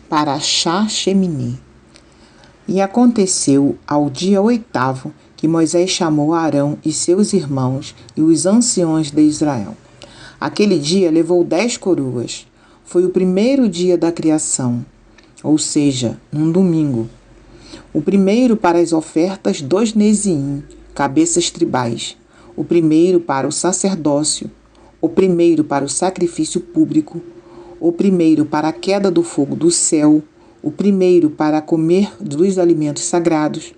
Parashá Shemini. E aconteceu ao dia 8º que Moisés chamou Arão e seus irmãos e os anciões de Israel. Aquele dia levou 10 coroas. Foi o primeiro dia da criação, ou seja, num domingo. O primeiro para as ofertas dos Neziim, cabeças tribais. O primeiro para o sacerdócio. O primeiro para o sacrifício público. O primeiro para a queda do fogo do céu. O primeiro para comer dos alimentos sagrados.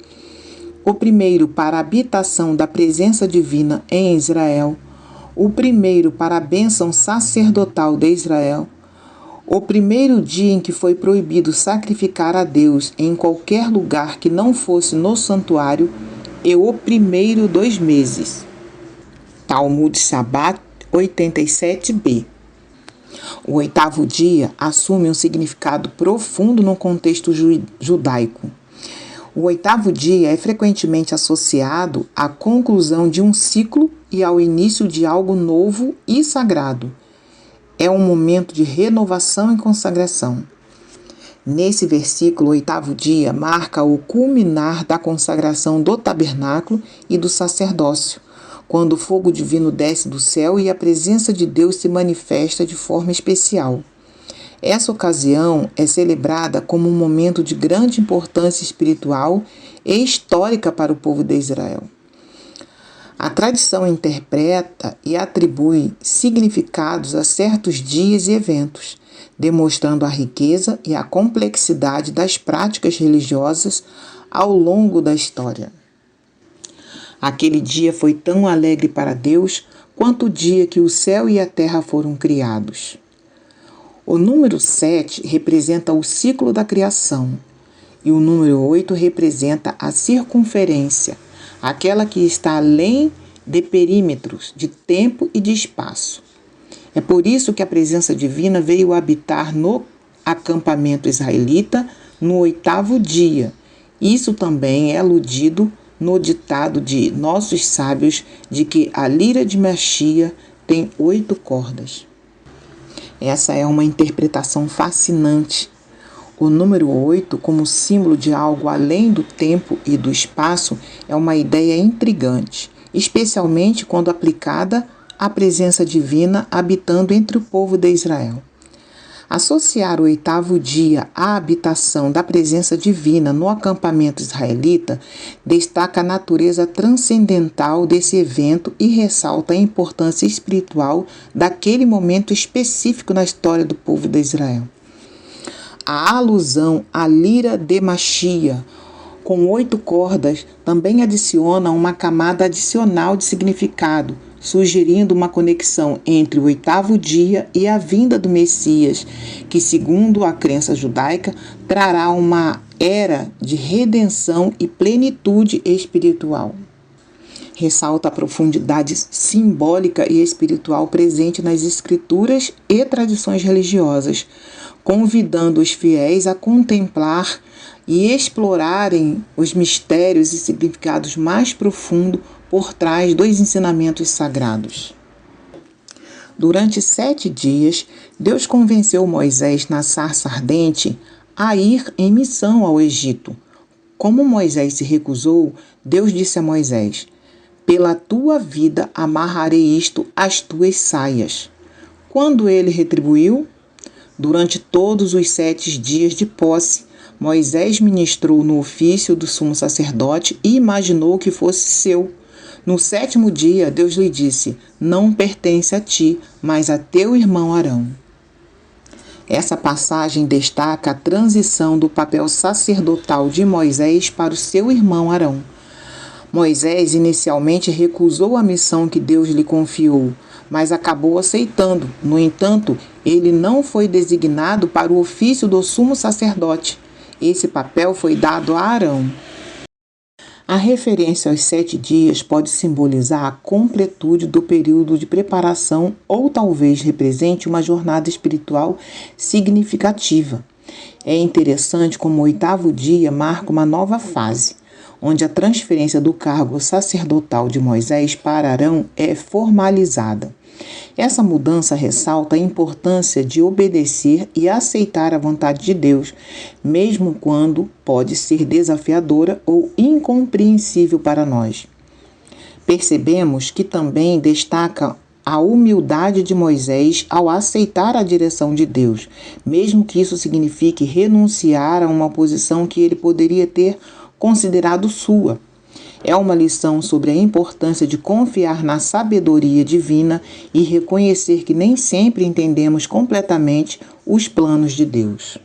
O primeiro para a habitação da presença divina em Israel. O primeiro para a bênção sacerdotal de Israel. O primeiro dia em que foi proibido sacrificar a Deus em qualquer lugar que não fosse no santuário, e o primeiro dos meses. Talmud Shabbat 87b. O 8º dia assume um significado profundo no contexto judaico. O 8º dia é frequentemente associado à conclusão de um ciclo e ao início de algo novo e sagrado. É um momento de renovação e consagração. Nesse versículo, o 8º dia marca o culminar da consagração do tabernáculo e do sacerdócio, quando o fogo divino desce do céu e a presença de Deus se manifesta de forma especial. Essa ocasião é celebrada como um momento de grande importância espiritual e histórica para o povo de Israel. A tradição interpreta e atribui significados a certos dias e eventos, demonstrando a riqueza e a complexidade das práticas religiosas ao longo da história. Aquele dia foi tão alegre para Deus quanto o dia que o céu e a terra foram criados. O número 7 representa o ciclo da criação e o número 8 representa a circunferência, aquela que está além de perímetros, de tempo e de espaço. É por isso que a presença divina veio habitar no acampamento israelita no 8º dia. Isso também é aludido no ditado de nossos sábios de que a lira de Machia tem 8 cordas. Essa é uma interpretação fascinante. O número 8, como símbolo de algo além do tempo e do espaço, é uma ideia intrigante, especialmente quando aplicada à presença divina habitando entre o povo de Israel. Associar o 8º dia à habitação da presença divina no acampamento israelita destaca a natureza transcendental desse evento e ressalta a importância espiritual daquele momento específico na história do povo de Israel. A alusão à lira de Machia, com 8 cordas, também adiciona uma camada adicional de significado, sugerindo uma conexão entre o 8º dia e a vinda do Messias, que, segundo a crença judaica, trará uma era de redenção e plenitude espiritual. Ressalta a profundidade simbólica e espiritual presente nas escrituras e tradições religiosas, convidando os fiéis a contemplar e explorarem os mistérios e significados mais profundos por trás dos ensinamentos sagrados. Durante 7 dias, Deus convenceu Moisés na sarça ardente a ir em missão ao Egito. Como Moisés se recusou, Deus disse a Moisés: pela tua vida amarrarei isto às tuas saias. Quando ele retribuiu? Durante todos os 7 dias de posse, Moisés ministrou no ofício do sumo sacerdote e imaginou que fosse seu. No 7º dia, Deus lhe disse: não pertence a ti, mas a teu irmão Arão. Essa passagem destaca a transição do papel sacerdotal de Moisés para o seu irmão Arão. Moisés inicialmente recusou a missão que Deus lhe confiou, mas acabou aceitando. No entanto, ele não foi designado para o ofício do sumo sacerdote. Esse papel foi dado a Arão. A referência aos 7 dias pode simbolizar a completude do período de preparação ou talvez represente uma jornada espiritual significativa. É interessante como o 8º dia marca uma nova fase, onde a transferência do cargo sacerdotal de Moisés para Arão é formalizada. Essa mudança ressalta a importância de obedecer e aceitar a vontade de Deus, mesmo quando pode ser desafiadora ou incompreensível para nós. Percebemos que também destaca a humildade de Moisés ao aceitar a direção de Deus, mesmo que isso signifique renunciar a uma posição que ele poderia ter considerado sua. É uma lição sobre a importância de confiar na sabedoria divina e reconhecer que nem sempre entendemos completamente os planos de Deus.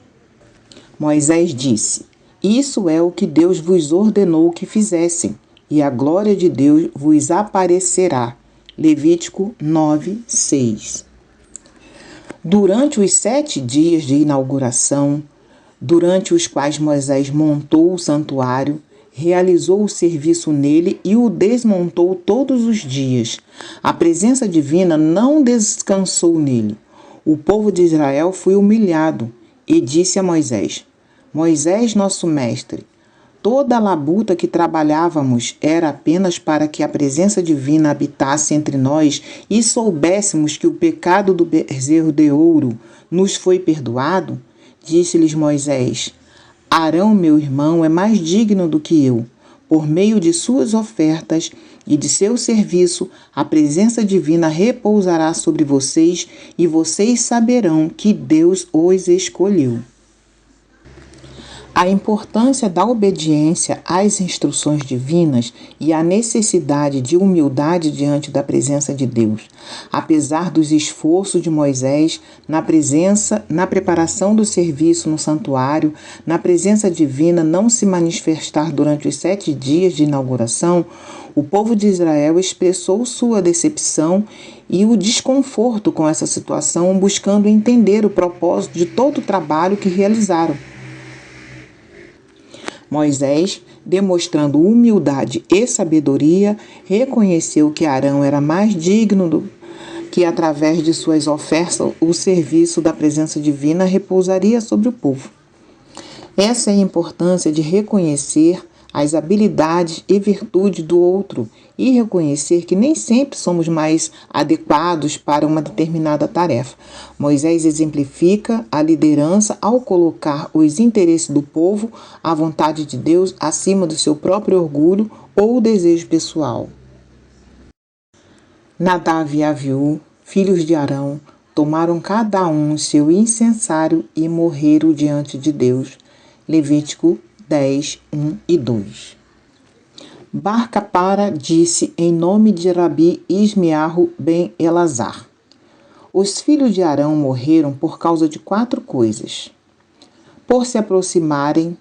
Moisés disse: "Isso é o que Deus vos ordenou que fizessem, e a glória de Deus vos aparecerá." Levítico 9:6. Durante os 7 dias de inauguração, durante os quais Moisés montou o santuário, realizou o serviço nele e o desmontou todos os dias. A presença divina não descansou nele. O povo de Israel foi humilhado e disse a Moisés: "Moisés, nosso mestre, toda a labuta que trabalhávamos era apenas para que a presença divina habitasse entre nós e soubéssemos que o pecado do bezerro de ouro nos foi perdoado?" Disse-lhes Moisés: "Arão, meu irmão, é mais digno do que eu. Por meio de suas ofertas e de seu serviço, a presença divina repousará sobre vocês e vocês saberão que Deus os escolheu." A importância da obediência às instruções divinas e a necessidade de humildade diante da presença de Deus. Apesar dos esforços de Moisés na preparação do serviço no santuário, na presença divina não se manifestar durante os 7 dias de inauguração, o povo de Israel expressou sua decepção e o desconforto com essa situação, buscando entender o propósito de todo o trabalho que realizaram. Moisés, demonstrando humildade e sabedoria, reconheceu que Arão era mais digno que, através de suas ofertas, o serviço da presença divina repousaria sobre o povo. Essa é a importância de reconhecer as habilidades e virtudes do outro e reconhecer que nem sempre somos mais adequados para uma determinada tarefa. Moisés exemplifica a liderança ao colocar os interesses do povo, a vontade de Deus, acima do seu próprio orgulho ou desejo pessoal. Nadav e Aviú, filhos de Arão, tomaram cada um seu incensário e morreram diante de Deus. Levítico 10, 1 e 2. Bar Capara disse em nome de Rabi Ismiarro ben Elazar: "Os filhos de Arão morreram por causa de 4 coisas: por se aproximarem,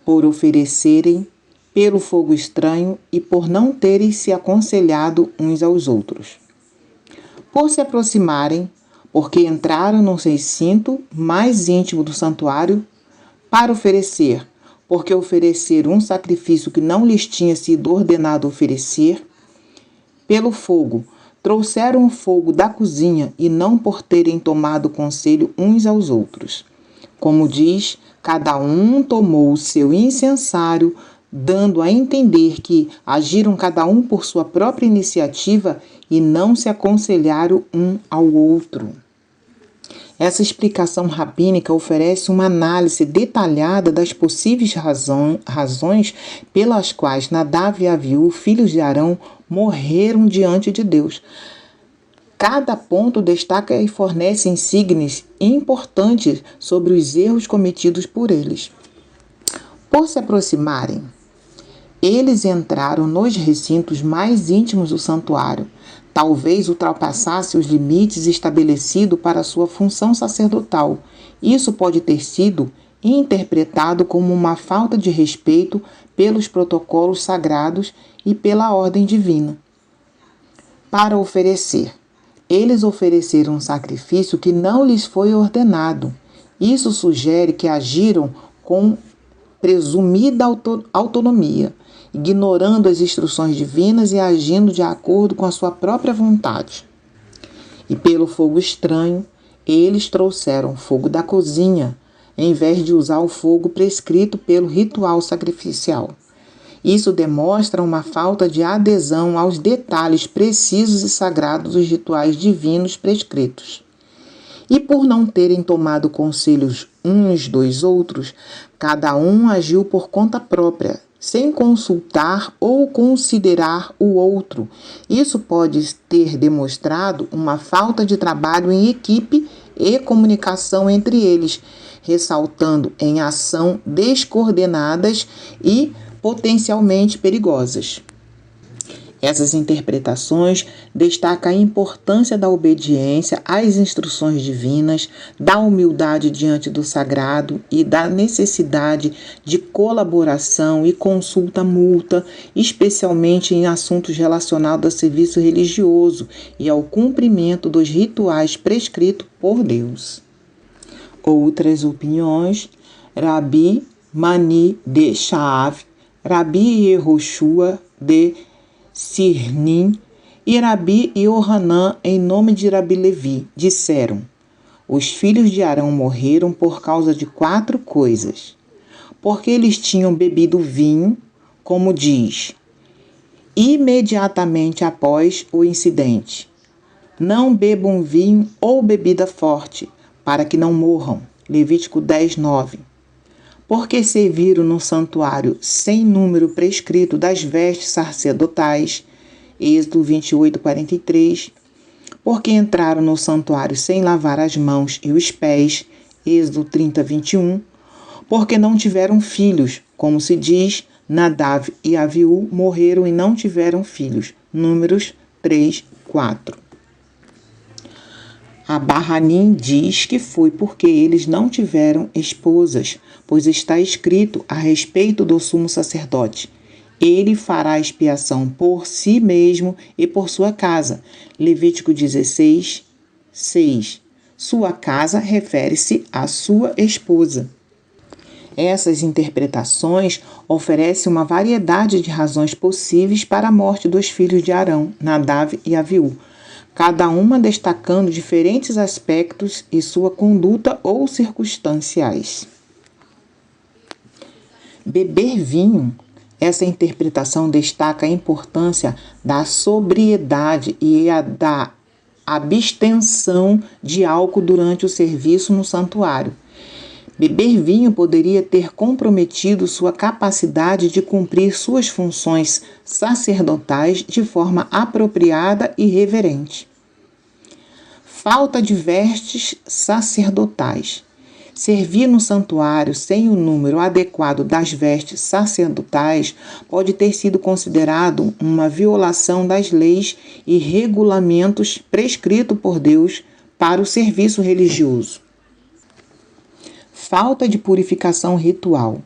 por oferecerem, pelo fogo estranho e por não terem se aconselhado uns aos outros. Por se aproximarem, porque entraram no recinto mais íntimo do santuário para oferecer, porque ofereceram um sacrifício que não lhes tinha sido ordenado oferecer. Pelo fogo, trouxeram o fogo da cozinha e não por terem tomado conselho uns aos outros. Como diz, cada um tomou o seu incensário, dando a entender que agiram cada um por sua própria iniciativa e não se aconselharam um ao outro." Essa explicação rabínica oferece uma análise detalhada das possíveis razões pelas quais Nadav e Aviú, filhos de Arão, morreram diante de Deus. Cada ponto destaca e fornece insígnias importantes sobre os erros cometidos por eles. Por se aproximarem, eles entraram nos recintos mais íntimos do santuário. Talvez ultrapassasse os limites estabelecidos para sua função sacerdotal. Isso pode ter sido interpretado como uma falta de respeito pelos protocolos sagrados e pela ordem divina. Para oferecer, eles ofereceram um sacrifício que não lhes foi ordenado. Isso sugere que agiram com presumida autonomia, ignorando as instruções divinas e agindo de acordo com a sua própria vontade. E pelo fogo estranho, eles trouxeram fogo da cozinha, em vez de usar o fogo prescrito pelo ritual sacrificial. Isso demonstra uma falta de adesão aos detalhes precisos e sagrados dos rituais divinos prescritos. E por não terem tomado conselhos uns dos outros, cada um agiu por conta própria, sem consultar ou considerar o outro. Isso pode ter demonstrado uma falta de trabalho em equipe e comunicação entre eles, ressaltando em ação descoordenadas e potencialmente perigosas. Essas interpretações destacam a importância da obediência às instruções divinas, da humildade diante do sagrado e da necessidade de colaboração e consulta mútua, especialmente em assuntos relacionados ao serviço religioso e ao cumprimento dos rituais prescritos por Deus. Outras opiniões: Rabi Mani de Shaav, Rabi Yehoshua de Sirnim e Rabi Yohanan, em nome de Rabi Levi, disseram: os filhos de Arão morreram por causa de 4 coisas. Porque eles tinham bebido vinho, como diz, imediatamente após o incidente. Não bebam vinho ou bebida forte, para que não morram. Levítico 10:9. Porque serviram no santuário sem número prescrito das vestes sacerdotais, Êxodo 28:43, porque entraram no santuário sem lavar as mãos e os pés, Êxodo 30:21, porque não tiveram filhos, como se diz, Nadav e Aviú morreram e não tiveram filhos, Números 3:4. Abarranim diz que foi porque eles não tiveram esposas, pois está escrito a respeito do sumo sacerdote: ele fará expiação por si mesmo e por sua casa. Levítico 16:6. Sua casa refere-se à sua esposa. Essas interpretações oferecem uma variedade de razões possíveis para a morte dos filhos de Arão, Nadav e Aviú, cada uma destacando diferentes aspectos e sua conduta ou circunstanciais. Beber vinho. Essa interpretação destaca a importância da sobriedade e da abstenção de álcool durante o serviço no santuário. Beber vinho poderia ter comprometido sua capacidade de cumprir suas funções sacerdotais de forma apropriada e reverente. Falta de vestes sacerdotais. Servir no santuário sem o número adequado das vestes sacerdotais pode ter sido considerado uma violação das leis e regulamentos prescritos por Deus para o serviço religioso. Falta de purificação ritual.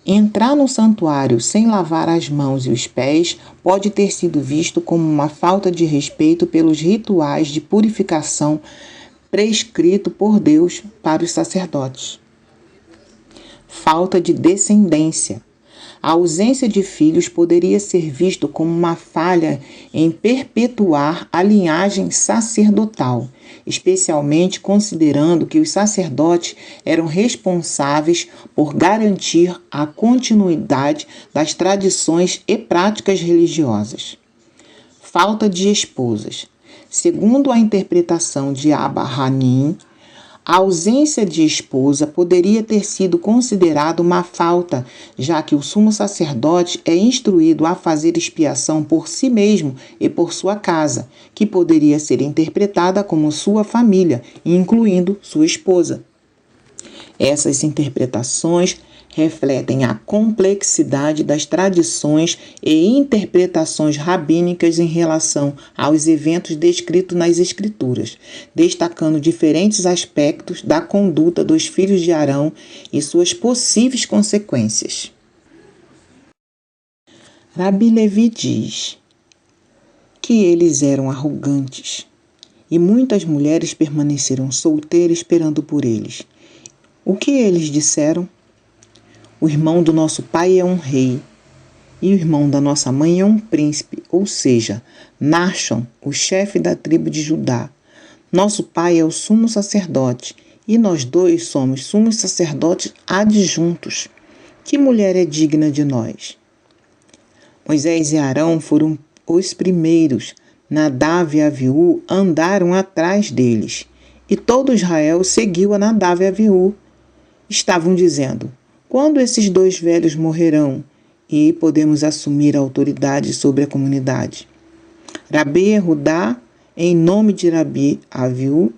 Entrar no santuário sem lavar as mãos e os pés pode ter sido visto como uma falta de respeito pelos rituais de purificação prescrito por Deus para os sacerdotes. Falta de descendência. A ausência de filhos poderia ser visto como uma falha em perpetuar a linhagem sacerdotal, especialmente considerando que os sacerdotes eram responsáveis por garantir a continuidade das tradições e práticas religiosas. Falta de esposas. Segundo a interpretação de Abarranim, a ausência de esposa poderia ter sido considerada uma falta, já que o sumo sacerdote é instruído a fazer expiação por si mesmo e por sua casa, que poderia ser interpretada como sua família, incluindo sua esposa. Essas interpretações refletem a complexidade das tradições e interpretações rabínicas em relação aos eventos descritos nas Escrituras, destacando diferentes aspectos da conduta dos filhos de Arão e suas possíveis consequências. Rabi Levi diz que eles eram arrogantes e muitas mulheres permaneceram solteiras esperando por eles. O que eles disseram? O irmão do nosso pai é um rei, e o irmão da nossa mãe é um príncipe, ou seja, Nachshon, o chefe da tribo de Judá. Nosso pai é o sumo sacerdote, e nós dois somos sumos sacerdotes adjuntos. Que mulher é digna de nós? Moisés e Arão foram os primeiros. Nadav e Aviú andaram atrás deles. E todo Israel seguiu a Nadav e Aviú. Estavam dizendo: quando esses dois velhos morrerão, e podemos assumir a autoridade sobre a comunidade? Rabi Yehudá, em nome de Rabi Aviú,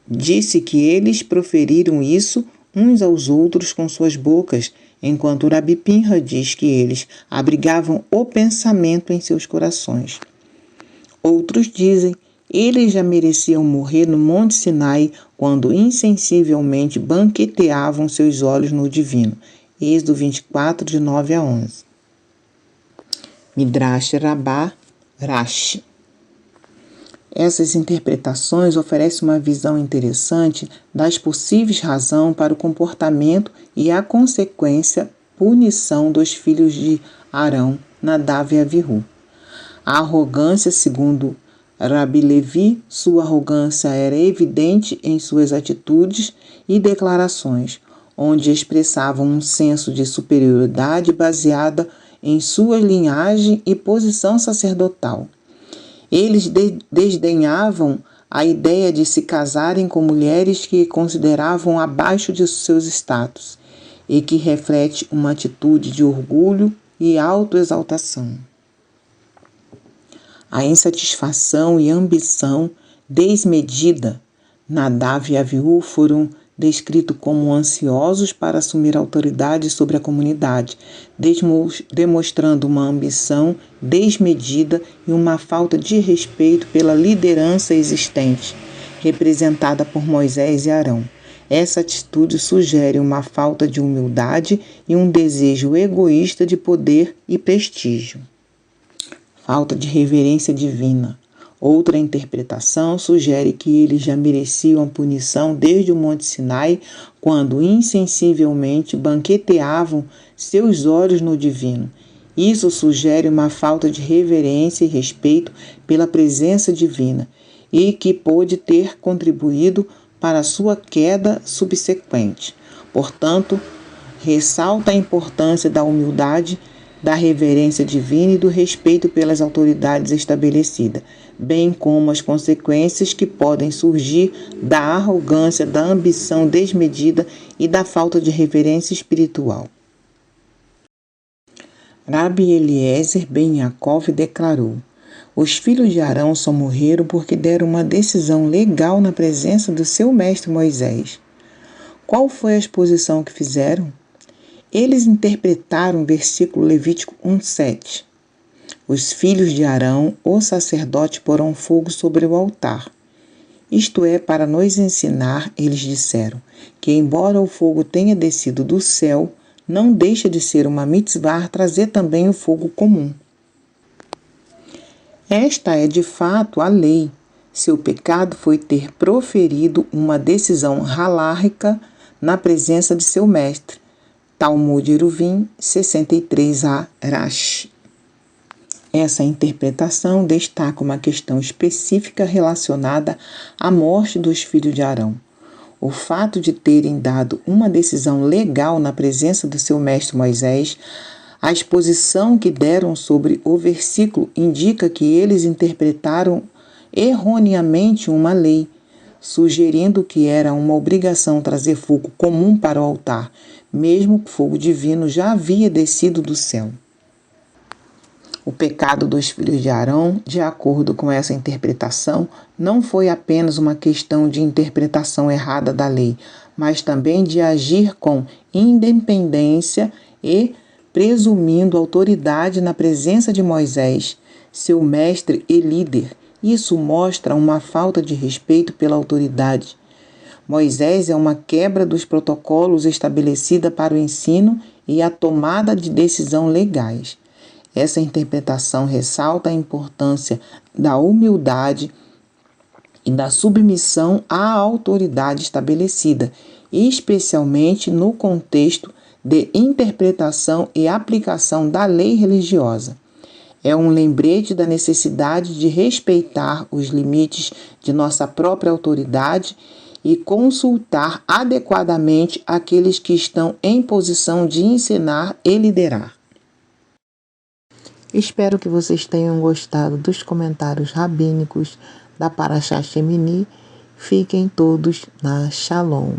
disse que eles proferiram isso uns aos outros com suas bocas, enquanto Rabi Pinha diz que eles abrigavam o pensamento em seus corações. Outros dizem: eles já mereciam morrer no Monte Sinai quando insensivelmente banqueteavam seus olhos no divino. Êxodo 24, de 9 a 11. Midrash Rabbah Rashi. Essas interpretações oferecem uma visão interessante das possíveis razões para o comportamento e a consequência punição dos filhos de Arão, Nadav e Avihu. A arrogância, segundo Rabi Levi, sua arrogância era evidente em suas atitudes e declarações, onde expressavam um senso de superioridade baseada em sua linhagem e posição sacerdotal. Eles desdenhavam a ideia de se casarem com mulheres que consideravam abaixo de seus status e que reflete uma atitude de orgulho e autoexaltação. A insatisfação e ambição desmedida. Nadav e Aviú foram descritos como ansiosos para assumir autoridade sobre a comunidade, demonstrando uma ambição desmedida e uma falta de respeito pela liderança existente, representada por Moisés e Arão. Essa atitude sugere uma falta de humildade e um desejo egoísta de poder e prestígio. Falta de reverência divina. Outra interpretação sugere que eles já mereciam a punição desde o Monte Sinai, quando insensivelmente banqueteavam seus olhos no divino. Isso sugere uma falta de reverência e respeito pela presença divina e que pode ter contribuído para sua queda subsequente. Portanto, ressalta a importância da humildade, da reverência divina e do respeito pelas autoridades estabelecidas, bem como as consequências que podem surgir da arrogância, da ambição desmedida e da falta de reverência espiritual. Rabi Eliezer ben Yaakov declarou: os filhos de Arão só morreram porque deram uma decisão legal na presença do seu mestre Moisés. Qual foi a exposição que fizeram? Eles interpretaram o versículo Levítico 1:7. Os filhos de Arão, o sacerdote, porão fogo sobre o altar. Isto é, para nos ensinar, eles disseram, que embora o fogo tenha descido do céu, não deixa de ser uma mitzvah trazer também o fogo comum. Esta é de fato a lei. Seu pecado foi ter proferido uma decisão halárrica na presença de seu mestre. Talmud Eruvim 63a Rashi. Essa interpretação destaca uma questão específica relacionada à morte dos filhos de Arão. O fato de terem dado uma decisão legal na presença do seu mestre Moisés, a exposição que deram sobre o versículo indica que eles interpretaram erroneamente uma lei, sugerindo que era uma obrigação trazer fogo comum para o altar, mesmo que o fogo divino já havia descido do céu. O pecado dos filhos de Arão, de acordo com essa interpretação, não foi apenas uma questão de interpretação errada da lei, mas também de agir com independência e presumindo autoridade na presença de Moisés, seu mestre e líder. Isso mostra uma falta de respeito pela autoridade. Moisés é uma quebra dos protocolos estabelecida para o ensino e a tomada de decisão legais. Essa interpretação ressalta a importância da humildade e da submissão à autoridade estabelecida, especialmente no contexto de interpretação e aplicação da lei religiosa. É um lembrete da necessidade de respeitar os limites de nossa própria autoridade e consultar adequadamente aqueles que estão em posição de ensinar e liderar. Espero que vocês tenham gostado dos comentários rabínicos da Parashá Shemini. Fiquem todos na Shalom.